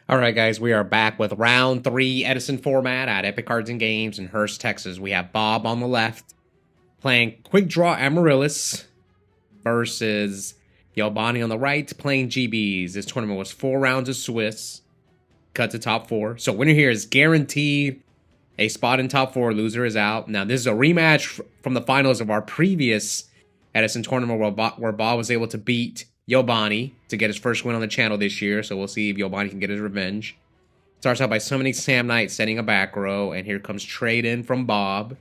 All right, guys, we are back with round 3 Edison format at Epic Cards and Games in Hurst, Texas. We have Bob on the left playing Quickdraw Amaryllis versus Yobani on the right playing GBs. This tournament was 4 rounds of Swiss, cut to top 4. So winner here is guaranteed a spot in top 4. Loser is out. Now, this is a rematch from the finals of our previous Edison tournament where Bob was able to beat Yobani to get his first win on the channel this year, so we'll see if Yobani can get his revenge. Starts out by summoning Sam Knight, setting a back row, and here comes trade in from Bob.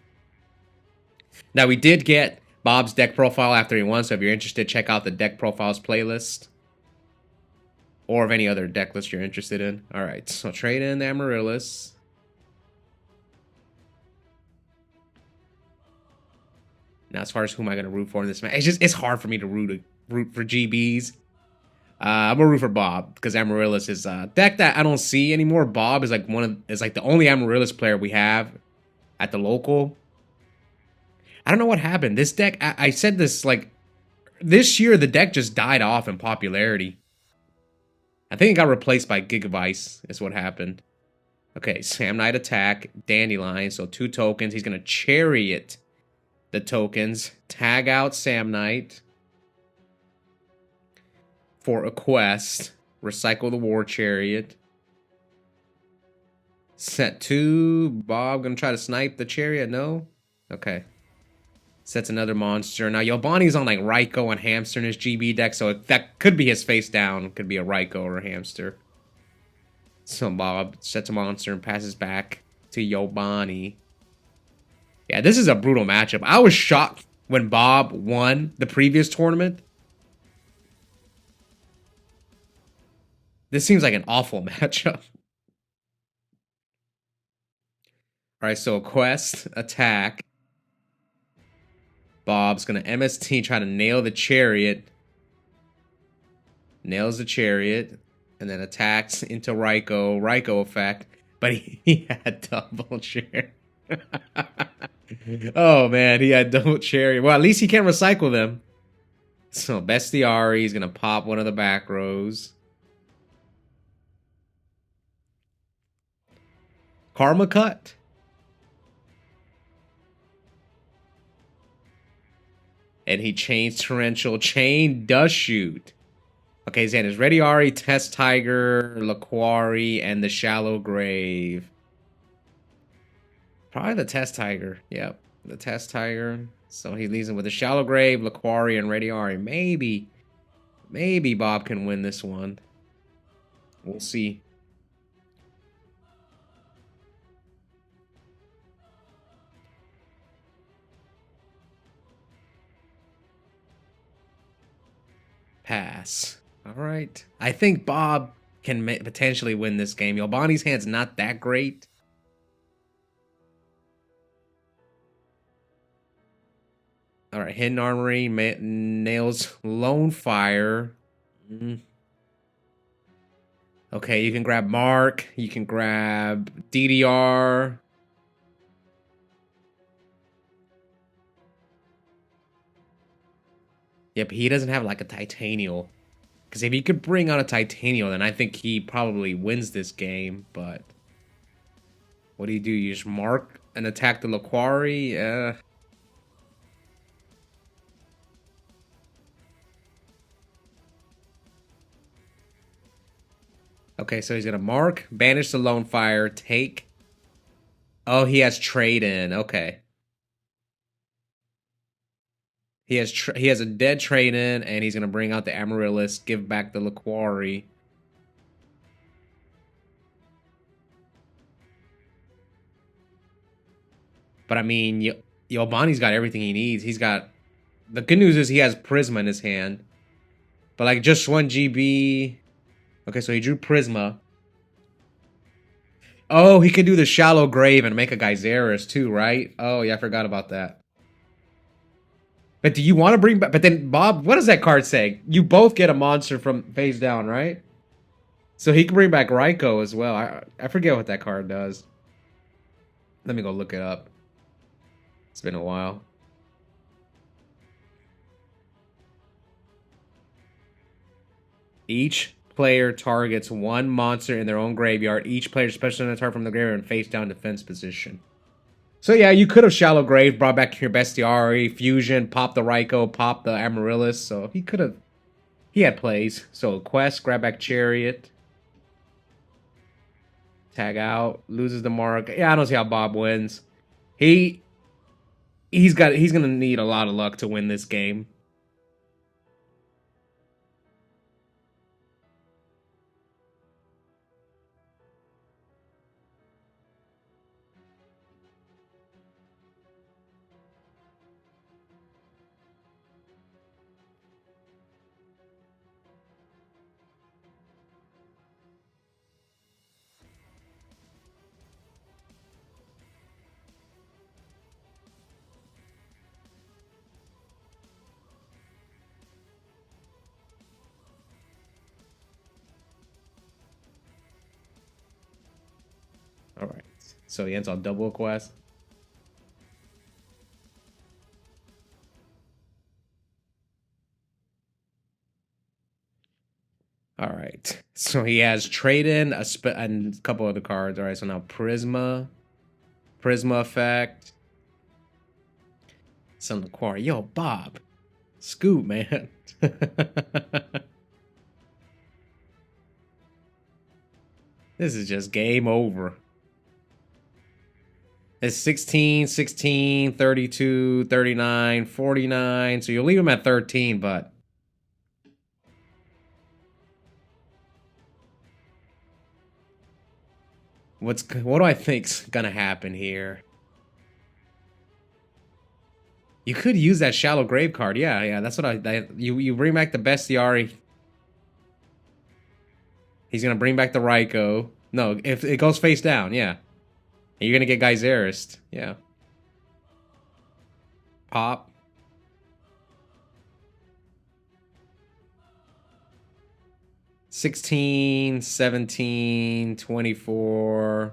Now, we did get Bob's deck profile after he won, so if you're interested, check out the deck profiles playlist. Or of any other deck list you're interested in. Alright, so trade in the Amaryllis. Now, as far as who am I going to root for in this match, it's hard for me to root for GBs. I'm gonna root for Bob because Amaryllis is a deck that I don't see anymore. Bob is like the only Amaryllis player we have at the local. I don't know what happened. This deck, I said this like this year, the deck just died off in popularity. I think it got replaced by Gigavice is what happened. Okay, Sam Knight attack, Dandelion, so 2 tokens. He's gonna Chariot the tokens, tag out Sam Knight for a quest, recycle the War Chariot. Set 2, Bob gonna try to snipe the Chariot, no? Okay. Sets another monster. Now, Yobani's on like Raikou and Hamster in his GB deck, so that could be his face down. Could be a Raikou or a Hamster. So Bob sets a monster and passes back to Yobani. Yeah, this is a brutal matchup. I was shocked when Bob won the previous tournament. This seems like an awful matchup. Alright, so quest, attack. Bob's going to MST, try to nail the Chariot. Nails the Chariot. And then attacks into Raikou. Raikou effect. But he had double Chariot. Oh, man, he had double Chariot. Well, at least he can't recycle them. So, Bestiari is going to pop one of the back rows. Karma Cut. And he chains Torrential. Chain does shoot. Okay, his hand is Rediari, Test Tiger, Laquari, and the Shallow Grave. Probably the Test Tiger. Yep, the Test Tiger. So he leaves him with the Shallow Grave, Laquari, and Rediari. Maybe Bob can win this one. We'll see. Pass. All right. I think Bob can potentially win this game. Yobani's hand's not that great. All right. Hidden Armory nails Lone Fire. Okay, you can grab Mark. You can grab DDR. Yep, he doesn't have like a Titanial. Because if he could bring out a Titanial, then I think he probably wins this game. But what do? You just mark and attack the Laquari? Okay, so he's going to mark, banish the Lone Fire, take. Oh, he has trade in. Okay. He has a dead trade in, and he's gonna bring out the Amaryllis, give back the Laquari. But I mean, Yobani's got everything he needs. He's got the good news is he has Prisma in his hand, but like just 1 GB. Okay, so he drew Prisma. Oh, he could do the Shallow Grave and make a Geyseris too, right? Oh yeah, I forgot about that. But do you want to bring back... But then, Bob, what does that card say? You both get a monster from face down, right? So he can bring back Raikou as well. I forget what that card does. Let me go look it up. It's been a while. Each player targets one monster in their own graveyard. Each player special attack from the graveyard in face down defense position. So yeah, you could have Shallow Grave, brought back your Bestiari, Fusion, pop the Raikou, pop the Amaryllis. So he could have... He had plays. So Quest, grab back Chariot. Tag out, loses the mark. Yeah, I don't see how Bob wins. He's gonna need a lot of luck to win this game. All right, so he ends on double Quest. All right, so he has Trade In, and a couple other cards. All right, so now Prisma Effect. Son of Quarry. Yo, Bob. Scoot, man. This is just game over. It's 16, 16, 32, 39, 49. So you'll leave him at 13, but... What do I think's gonna happen here? You could use that Shallow Grave card. Yeah, that's what you bring back the Bestiari. He's gonna bring back the Raikou. No, if it goes face down, yeah. And you're gonna get Geyserist. Yeah. Pop. $16, $17, $24.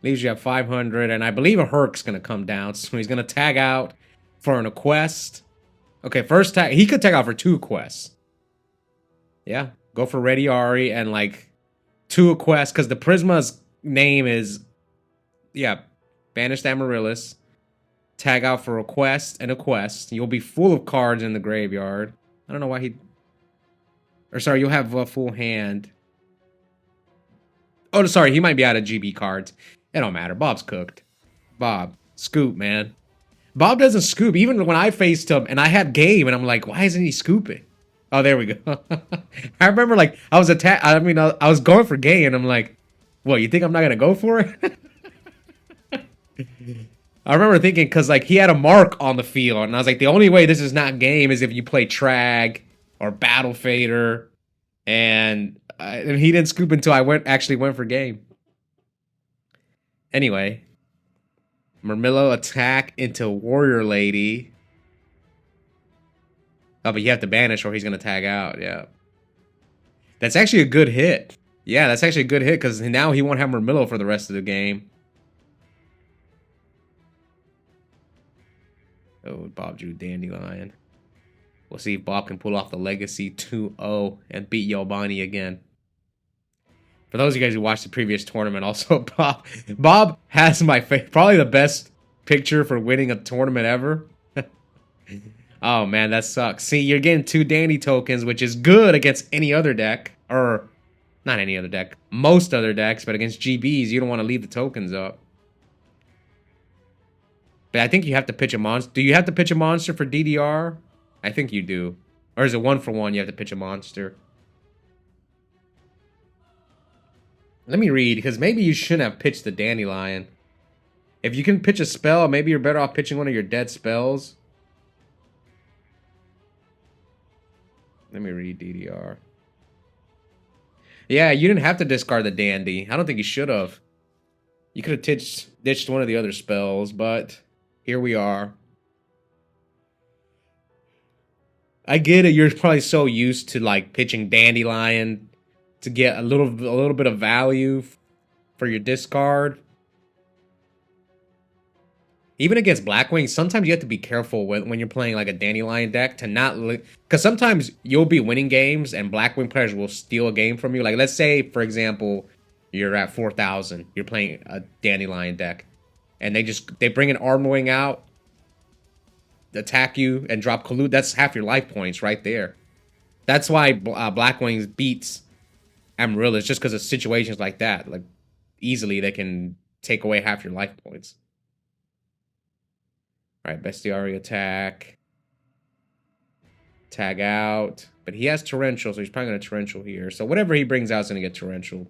Leaves you at 500, and I believe a Herc's gonna come down, so he's gonna tag out for an quest. Okay, first tag. He could tag out for 2 quests. Yeah, go for Ready Ari and like 2 quests, because the Prisma's name is, yeah, Banished Amaryllis. Tag out for a quest and a quest. You'll be full of cards in the graveyard. I don't know why he... Or sorry, you'll have a full hand. Oh, sorry, he might be out of GB cards. It don't matter. Bob's cooked. Bob, scoop, man. Bob doesn't scoop. Even when I faced him and I had game, and I'm like, why isn't he scooping? Oh, there we go. I remember, like, I was I was going for game, and I'm like, what, you think I'm not going to go for it? I remember thinking, because, like, he had a mark on the field, and I was like, the only way this is not game is if you play Trag or Battle Fader, and he didn't scoop until I actually went for game. Anyway, Murmillo attack into Warrior Lady. Oh, but you have to banish or he's going to tag out, yeah. That's actually a good hit. Yeah, that's actually a good hit, because now he won't have Murmillo for the rest of the game. Oh, Bob drew Dandelion. We'll see if Bob can pull off the Legacy 2-0 and beat Yobani again. For those of you guys who watched the previous tournament, also, Bob has probably the best picture for winning a tournament ever. Oh, man, that sucks. See, you're getting 2 Dandy tokens, which is good against any other deck. Or, not any other deck. Most other decks, but against GBs, you don't want to leave the tokens up. But I think you have to pitch a monster. Do you have to pitch a monster for DDR? I think you do. Or is it 1-for-1 you have to pitch a monster? Let me read, because maybe you shouldn't have pitched the Dandelion. If you can pitch a spell, maybe you're better off pitching one of your dead spells. Let me read DDR. Yeah, you didn't have to discard the Dandy. I don't think you should have. You could have ditched one of the other spells, but here we are. I get it. You're probably so used to like pitching Dandelion to get a little bit of value for your discard. Even against Blackwing, sometimes you have to be careful when you're playing like a Dandelion deck to not, because sometimes you'll be winning games and Blackwing players will steal a game from you. Like let's say, for example, you're at 4,000, you're playing a Dandelion deck, and they bring an Armorwing out, attack you, and drop Collude. That's half your life points right there. That's why Blackwings beats Amaryllis, just because of situations like that. Like easily they can take away half your life points. All right, Bestiary attack. Tag out. But he has Torrential, so he's probably going to Torrential here. So whatever he brings out is going to get Torrential.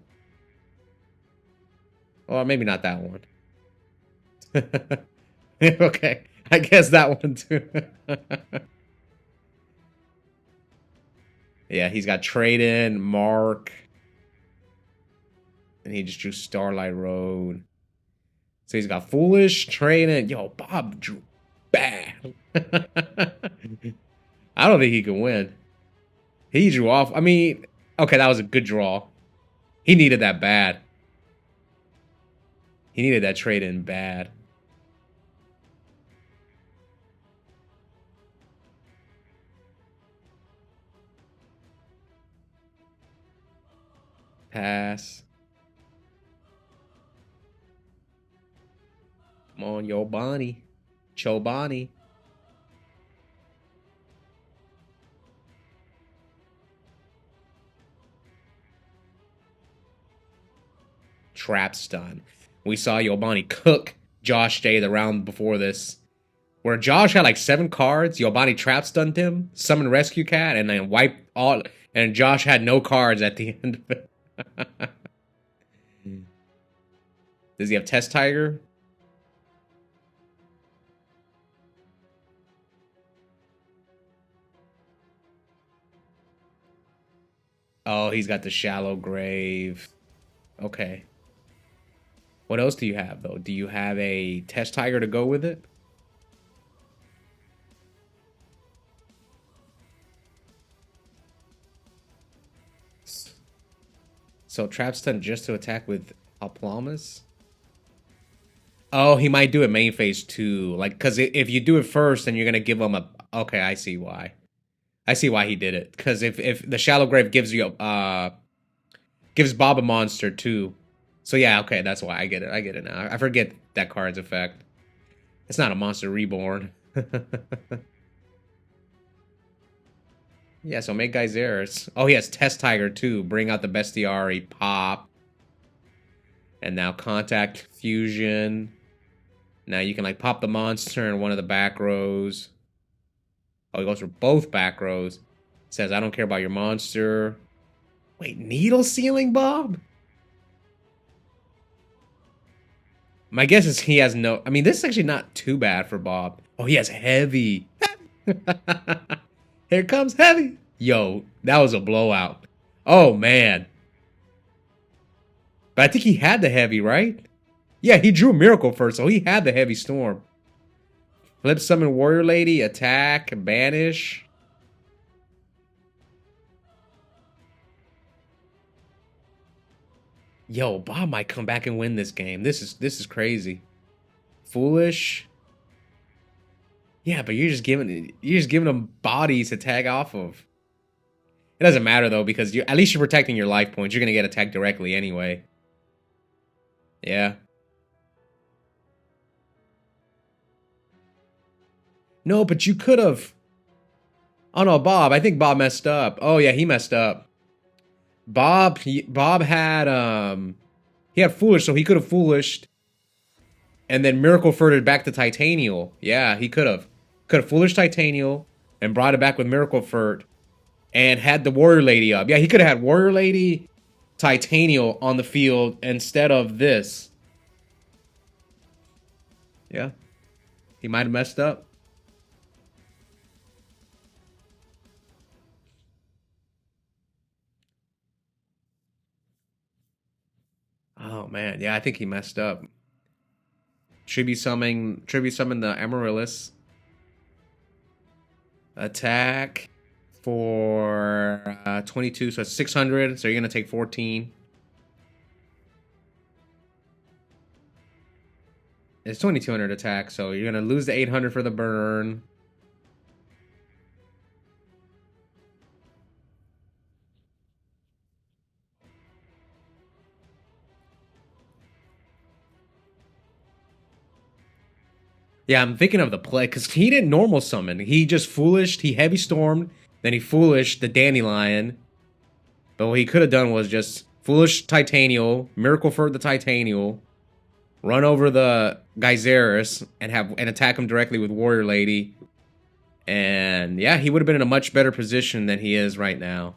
Or maybe not that one. Okay, I guess that one too. Yeah, he's got Trade-In, Mark. And he just drew Starlight Road. So he's got Foolish, Trade-In. Yo, Bob drew bad. I don't think he can win. He drew off. I mean, okay, that was a good draw. He needed that bad. He needed that Trade-In bad. Pass. Come on, Yobani. Chobani. Trap stun. We saw Yobani cook Josh J the round before this, where Josh had like 7 cards. Yobani trap stunned him, summoned Rescue Cat, and then wiped all. And Josh had no cards at the end of it. Does he have Test Tiger? Oh, he's got the Shallow Grave. Okay. What else do you have, though? Do you have a Test Tiger to go with it? So Trap Stun just to attack with Alplamas? Oh, he might do it main phase 2. Like, because if you do it first, then you're going to give him a... Okay, I see why. I see why he did it. Because if the Shallow Grave gives you... gives Bob a monster, too. So yeah, okay, that's why. I get it. I get it now. I forget that card's effect. It's not a monster reborn. Yeah, so make Geyseris. Oh, he has Test Tiger, too. Bring out the Bestiary, pop. And now Contact Fusion. Now you can, like, pop the monster in one of the back rows. Oh, he goes for both back rows. Says, I don't care about your monster. Wait, Needle Sealing Bob? My guess is he has no... I mean, this is actually not too bad for Bob. Oh, he has Heavy. Here comes Heavy. Yo, that was a blowout. Oh, man. But I think he had the Heavy, right? Yeah, he drew Miracle first, so he had the Heavy Storm. Flip Summon Warrior Lady, attack, banish. Yo, Bob might come back and win this game. This is crazy. Foolish. Yeah, but you're just giving them bodies to tag off of. It doesn't matter though, because at least you're protecting your life points. You're gonna get attacked directly anyway. Yeah. No, but you could have. Oh no, Bob. I think Bob messed up. Oh yeah, he messed up. Bob had he had Foolish, so he could have Foolished, and then Miracle Furted back to Titanial. Yeah, he could have Foolish Titanial and brought it back with Miracle Furt, and had the Warrior Lady up. Yeah, he could have had Warrior Lady, Titanial on the field instead of this. Yeah, he might have messed up. Oh man, yeah, I think he messed up. Tribute summon the Amaryllis. Attack for 22, so it's 600. So you're gonna take 14. It's 2200 attack, so you're gonna lose the 800 for the burn. Yeah, I'm thinking of the play, because he didn't normal summon. He just foolished, he heavy stormed, then he foolished the Dandelion. But what he could have done was just foolish Titanial, Miracle for the Titanial, run over the Geyseris and attack him directly with Warrior Lady. And yeah, he would have been in a much better position than he is right now.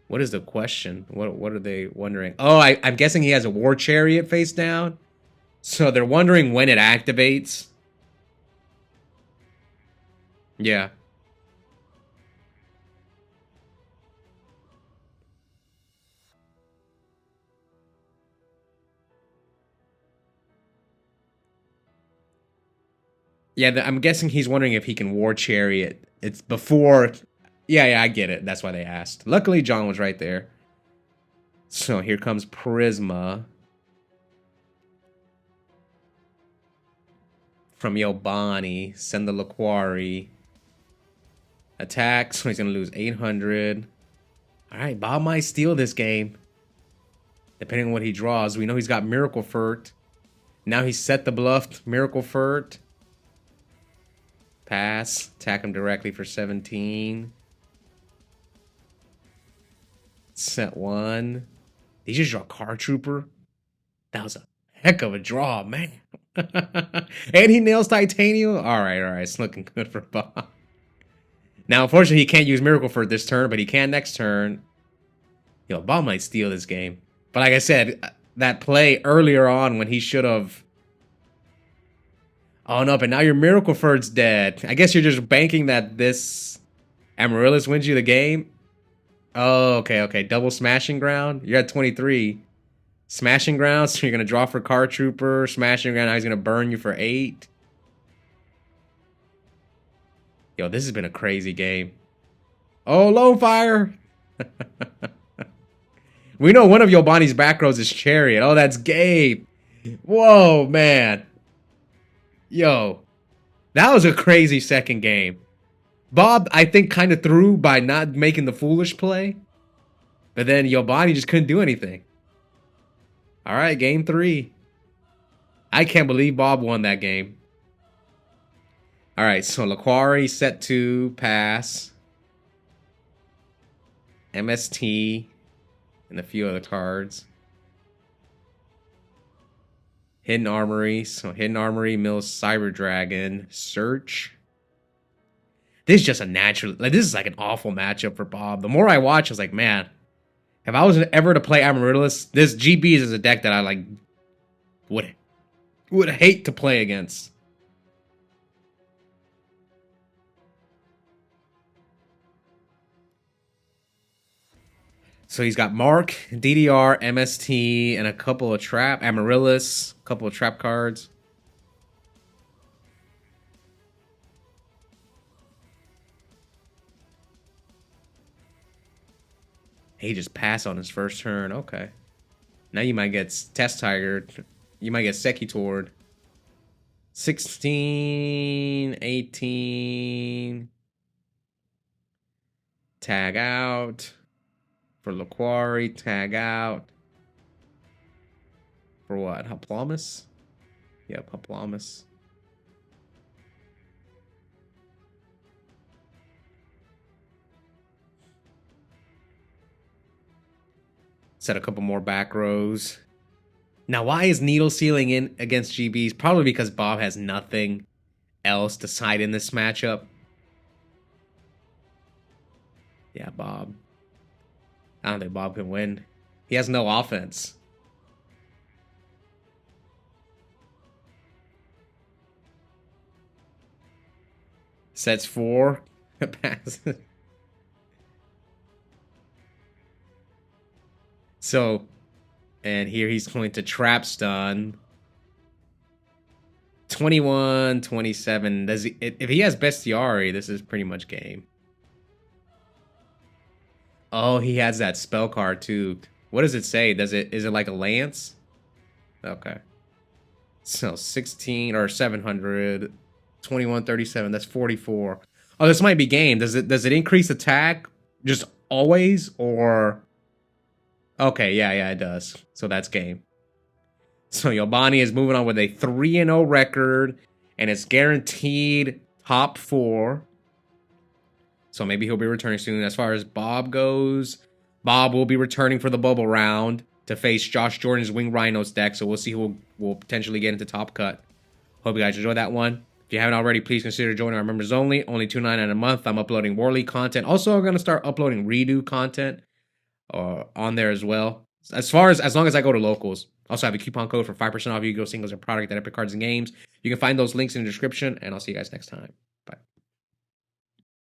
What is the question? What are they wondering? Oh, I'm guessing he has a War Chariot face down. So they're wondering when it activates. Yeah. Yeah, I'm guessing he's wondering if he can War Chariot. It's before... Yeah, I get it. That's why they asked. Luckily, John was right there. So here comes Prisma. From Yobani. Send the Laquari. Attack, so he's going to lose 800. Alright, Bob might steal this game. Depending on what he draws. We know he's got Miracle Furt. Now he's set the bluff. Miracle Furt. Pass. Attack him directly for 17. Set 1. Did he just draw Card Trooper? That was a heck of a draw, man. And he nails Titanium? Alright. It's looking good for Bob. Now, unfortunately, he can't use Miracle Furt this turn, but he can next turn. Yo, Bob might steal this game. But like I said, that play earlier on when he should have... Oh no, but now your Miracle Furt's dead. I guess you're just banking that this Amaryllis wins you the game. Oh, okay. Double Smashing Ground. You're at 23. Smashing Ground, so you're going to draw for Card Trooper. Smashing Ground, now he's going to burn you for 8. Yo, this has been a crazy game. Oh, Lone Fire. We know one of Yobani's back rows is Chariot. Oh, that's Gabe. Whoa, man. Yo, that was a crazy second game. Bob, I think, kind of threw by not making the foolish play. But then Yobani just couldn't do anything. All right, game 3. I can't believe Bob won that game. All right, so Laquari, set 2, pass. MST, and a few other cards. Hidden Armory. So Hidden Armory, mills Cyber Dragon, Search. This is just a natural... Like, this is like an awful matchup for Bob. The more I watch, I was like, man, if I was ever to play Amaryllis, this GBs is a deck that I like would hate to play against. So he's got Mark, DDR, MST, and a couple of trap. Amaryllis, a couple of trap cards. He just passed on his first turn. Okay. Now you might get Test Tiger. You might get Sekitored. 16, 18. Tag out. For Laquari, tag out. For what? Hoplamus? Yep, Hoplamus. Set a couple more back rows. Now, why is Needle Sealing in against GBs? Probably because Bob has nothing else to side in this matchup. Yeah, Bob. I don't think Bob can win. He has no offense. Sets 4. Passes. So, and here he's going to Trap Stun. 21, 27. Does he, if he has Bestiari, this is pretty much game. Oh, he has that spell card too. What does it say? Is it like a lance? Okay. So 16 or 700, 2137. That's 44. Oh, this might be game. Does it increase attack just always or? Okay, yeah, it does. So that's game. So Yobani is moving on with a 3-0 record, and it's guaranteed top 4. So maybe he'll be returning soon. As far as Bob goes, Bob will be returning for the bubble round to face Josh Jordan's Wing Rhinos deck. So we'll see who will potentially get into top cut. Hope you guys enjoyed that one. If you haven't already, please consider joining our members only. Only $2.99 a month. I'm uploading War League content. Also, I'm going to start uploading redo content on there as well. As long as I go to locals. Also have a coupon code for 5% off Yu-Gi-Oh! Singles and product at Epic Cards and Games. You can find those links in the description, and I'll see you guys next time.